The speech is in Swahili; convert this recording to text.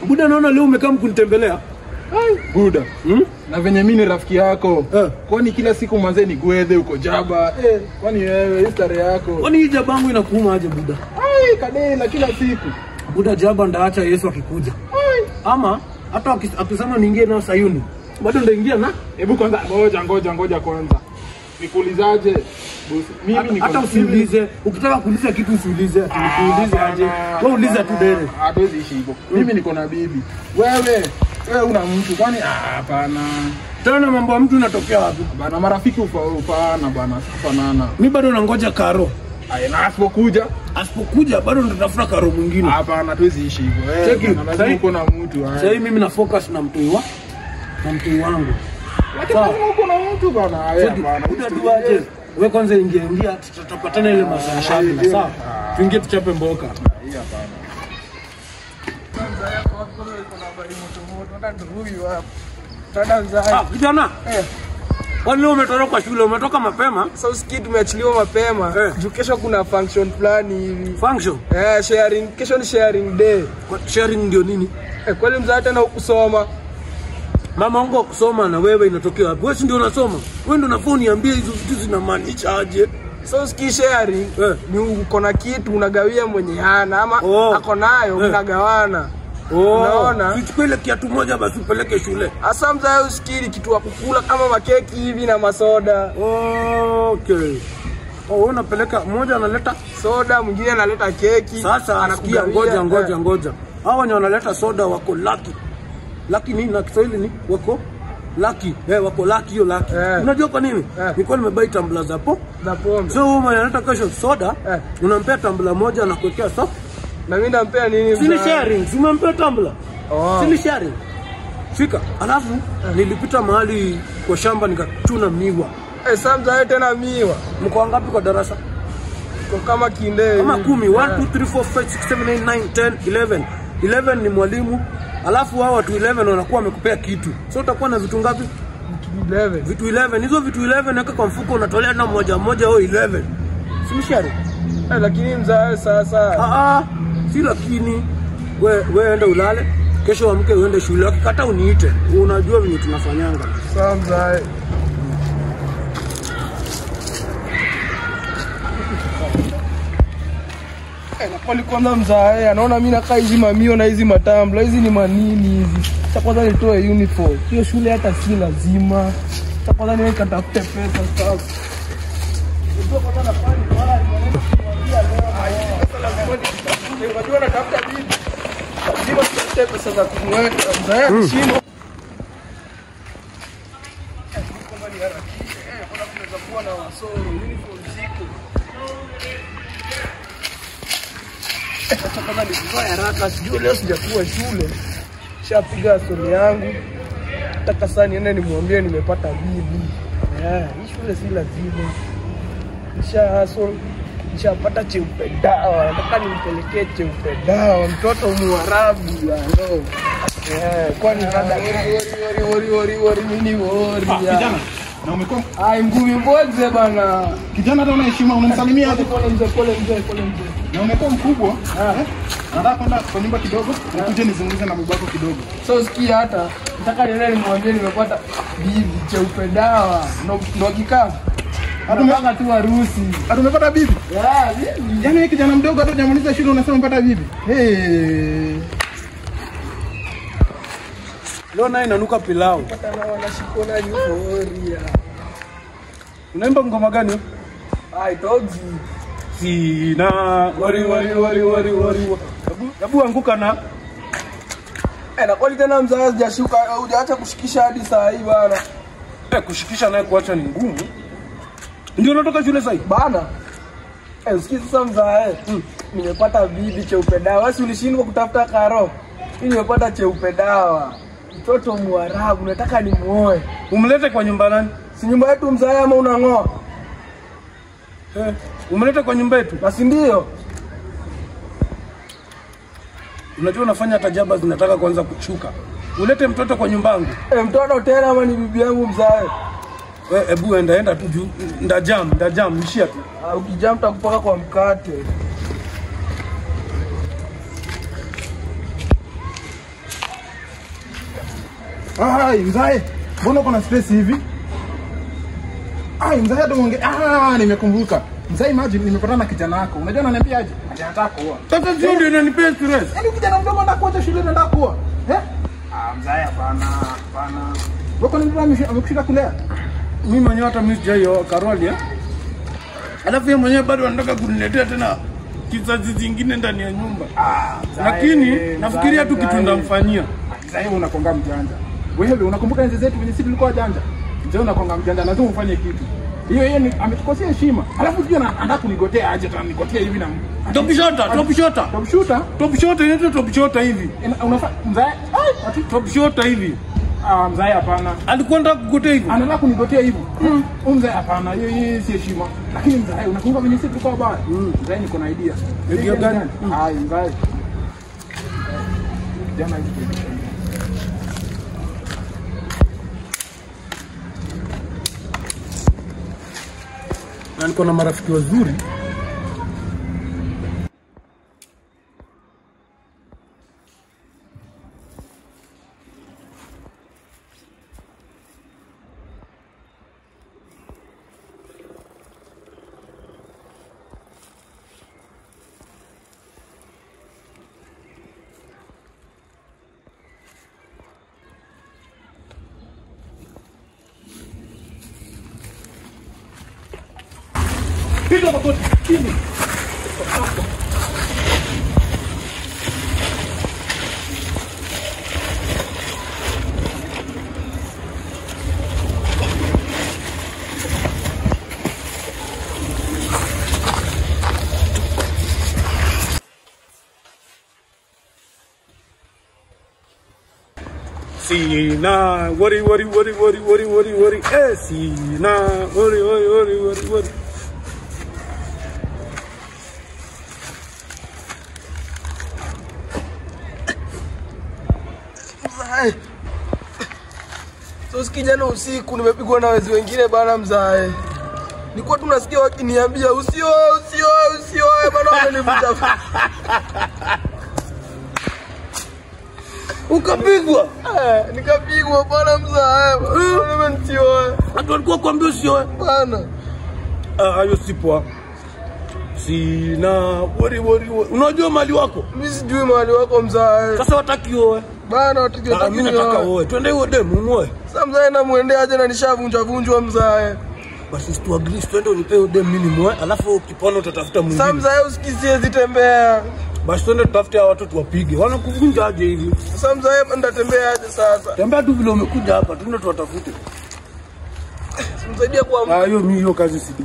Buda naona leo umekaa mkunitembelea. Buda. Na venye mimi ni rafiki yako. Kwani kila siku manze ni gwethe uko jaba. Kwani wewe history yako? Kwani hii jabangu inakuuma aje Buda? Kadena kila siku. Buda jaba ndaacha Yesu akikuja. Ama hata akisema niingie nao Sayuni, bado ndaingia na. Hebu kwanza ngoja kwanza. Nikuulizaje? Mimi niko hata usiulize, ukitaka kuuliza kitu usiulize, nikuulize aje. Wewe uliza tu dere. Hatuwezi ishi hivyo. Mimi niko na bibi. Wewe una mtu kwani hapana. Tena mambo ya mtu unatokea wapi? Bana marafiki ufaana bana, kufanana. Mimi bado nangoja karo. Na asipokuja bado nitatafuta karo mwingine. Hapana, hatuwezi ishi hivyo. Lazima uko na mtu. Sasa mimi na focus na mtu wangu. Lakini lazima uko na mtu bana. Hapana. Unajuaje? Wewe kwanza ingia tutapatana ile masaa shamba sawa? Tuingie tuchape mboka. Hapana. Kwanza yako hapo kuna habari moto hata huyu hapo. Kijana. Kwani leo umetoka shule, umetoka mapema? Sasa usikii tumeachiliwa mapema. Juu kesho kuna function fulani hivi. Function? Sharing, kesho ni sharing day. Sharing ndio nini? Kwani mzaa tena ukusoma? Mama wangu kusoma na wewe inatokea wapi? Wewe ndio unasoma. Wewe ndio unafaa uniambie hizo vitu zinamaanisha aje. Sasa usikii sharing, ni uko na kitu unagawia mwenye hana ama ako nayo mnagawana. Unaona? Tuchukue kiatu moja basi upeleke shule. Asa mzaa usikii kitu wa kukula kama makeki hivi na masoda. Okay. Unapeleka mmoja analeta soda, mwingine analeta keki. Sasa anakuja ngoja. Hawa wenye wanaleta soda wako lucky. Lucky nini na Kiswahili ni wako lucky. Wako lucky hiyo lucky. Unajua kwa nini? Nilikuwa nimebai tumbler za pombe. So wewe unaleta kesho soda, unampea tumbler moja na kuwekea soda. Na mimi nampea nini? Sili sharing, unampea tumbler. Sili sharing. Fika, alafu nilipita mahali kwa shamba nikachuna miwa. Samza tena miwa. Mko wangapi kwa darasa? Kwa kama kinde. Kama 10, 1 2 3 4 5 6 7 8 9 10 11. 11 ni mwalimu. Alafu hao watu 11 wanakuwa wamekupea kitu. So utakuwa na vitu ngapi? Vitu 11. Hizo vitu 11 weka kwa mfuko unatolea na moja au 11. Si mshari? Lakini mzaa sasa. Si lakini wewe enda ulale. Kesho amke uende shule. Ukikata uniite. Unajua vile tunafanyanga. Sawa mzaa. Kwa kwanza mzaa anaona mimi nakaa hizi mamio na hizi matambla hizi ni manini hizi. Sasa kwanza nitoe uniform. Hiyo shule hata si lazima. Sasa kwanza niwe katafute pesa sasa. Ndio kwanza nafanya wala niambia leo. Sasa lazima unajua natafuta bibi. Lazima tutafute pesa za kumweka mzaa chini. Kama ni harakisha kuna kunaweza kuwa na wasoro uniform ziko. Sasa kama nilivaa haraka sijui leo sijakuwa shule. Shapiga stori yangu. Nataka sana niende nimwambie nimepata bibi. Hii shule si lazima. Nishapata cheupe dawa. Nataka nimpelekee cheupe dawa mtoto Muarabu ya no. Kwani dada wori mini wori. Kijana, na umekuwa ngumi mboze bana. Kijana hata una heshima unamsalimia hadi pole mzee. Na umekuwa mkubwa. Nataka kwenda kwa nyumba kidogo, nikuje nizungumze na babako kidogo. So sikia hata nataka niende nimwambie nimepata bibi cheupe dawa. Ndo kikaa. Hata tu harusi. Hata umepata bibi? Bibi. Yaani kijana mdogo hata hujamaliza shule unasema umepata bibi. Leo naye inanuka pilau. Pata na wanashikona yuforia. Unaimba ngoma gani? Togi. Sina wari. Hebu anguka na. Na kwani tena mzazi hajashuka hujaacha kushikisha hadi saa hii bana. Kushikisha naye kuacha ni ngumu. Ndio unatoka shule sasa bana. Usikie sasa mzazi. Nimepata bibi cheupe dawa. Wewe ulishindwa kutafuta karo. Mimi nimepata cheupe dawa. Mtoto Muarabu nataka nimuoe. Umlete kwa nyumba nani? Si nyumba yetu mzazi ama unangoa? Umlete kwa nyumba yetu? Basi ndio. Unajua unafanya tajaba zinataka kuanza kushuka. Ulete mtoto kwa nyumba yangu. Mtoto tena ama ni bibi yangu mzazi? Hebu enda tu juu. Ndajam mshia tu. Ukijam takupaka kwa mkate. Ai, mzae. Mbona uko na stress hivi? Ai, mzae hata muonge. Nimekumbuka. Mzae, imagine nimepatana na kijana wako. Unajua ananiambia aje? Anataka kuoa. Sasa sio ndio inanipea stress. Yaani kijana mdogo anataka kuacha shule na anataka kuoa. Mzae hapana. Wako ni mtu amekushika kulea. Mimi mwenyewe hata mimi sijaio Karoli alafu yeye mwenyewe bado anataka kuniletea tena kizazi zingine ndani ya nyumba. Lakini nafikiria tu kitu ndamfanyia. Mzae unakonga mjanja. Wewe unakumbuka enzi zetu venye sisi tulikuwa janja? Mzae unakonga mjanja, lazima ufanye kitu. Hiyo ni ametukosea heshima. Alafu pia anataka kunigotea aje, atanigotea hivi na top shot inaitwa top shot hivi. Unafanya mzae top shot hivi. Mzae hapana. Alikuwa anataka kugotea hivi. Anataka kunigotea hivi. Mzae hapana, hiyo si heshima. Lakini mzae unakumbuka venye sisi tulikuwa baya? Mzae niko na idea. Idea gani? Mzae. Jana hivi. Na niko na marafiki wazuri. Piga magoti chini. Sina worry. Sina worry. So kijana usiku nimepigwa na wezi wengine bana mzae. Nilikuwa tunasikia wakiniambia usioe bana wamenivuta. Ukapigwa? Nikapigwa bana mzae. Nimesioe. Watu walikuwa kuambia usioe bana. Hayo si poa. Sina worry. Unajua mali wako? Mimi sijui mali wako mzae. Sasa wataki oe. Bana wataki oe. Mimi nataka oe. Twende hiyo demu muoe. Sasa mzae na muende aje na nishavunjwa mzae. Basi tu agree twende unipe hiyo demu mimi muoe, alafu ukipona utatafuta mwingine. Sasa mzae usikizie zitembea. Basi twende tutafute hao watu tuwapige. Wanakuvunja aje hivi? Sasa mzae nitatembea aje sasa? Tembea tu vile umekuja hapa, twende tuwatafute. Simsaidia kwa Hiyo kazi sidi.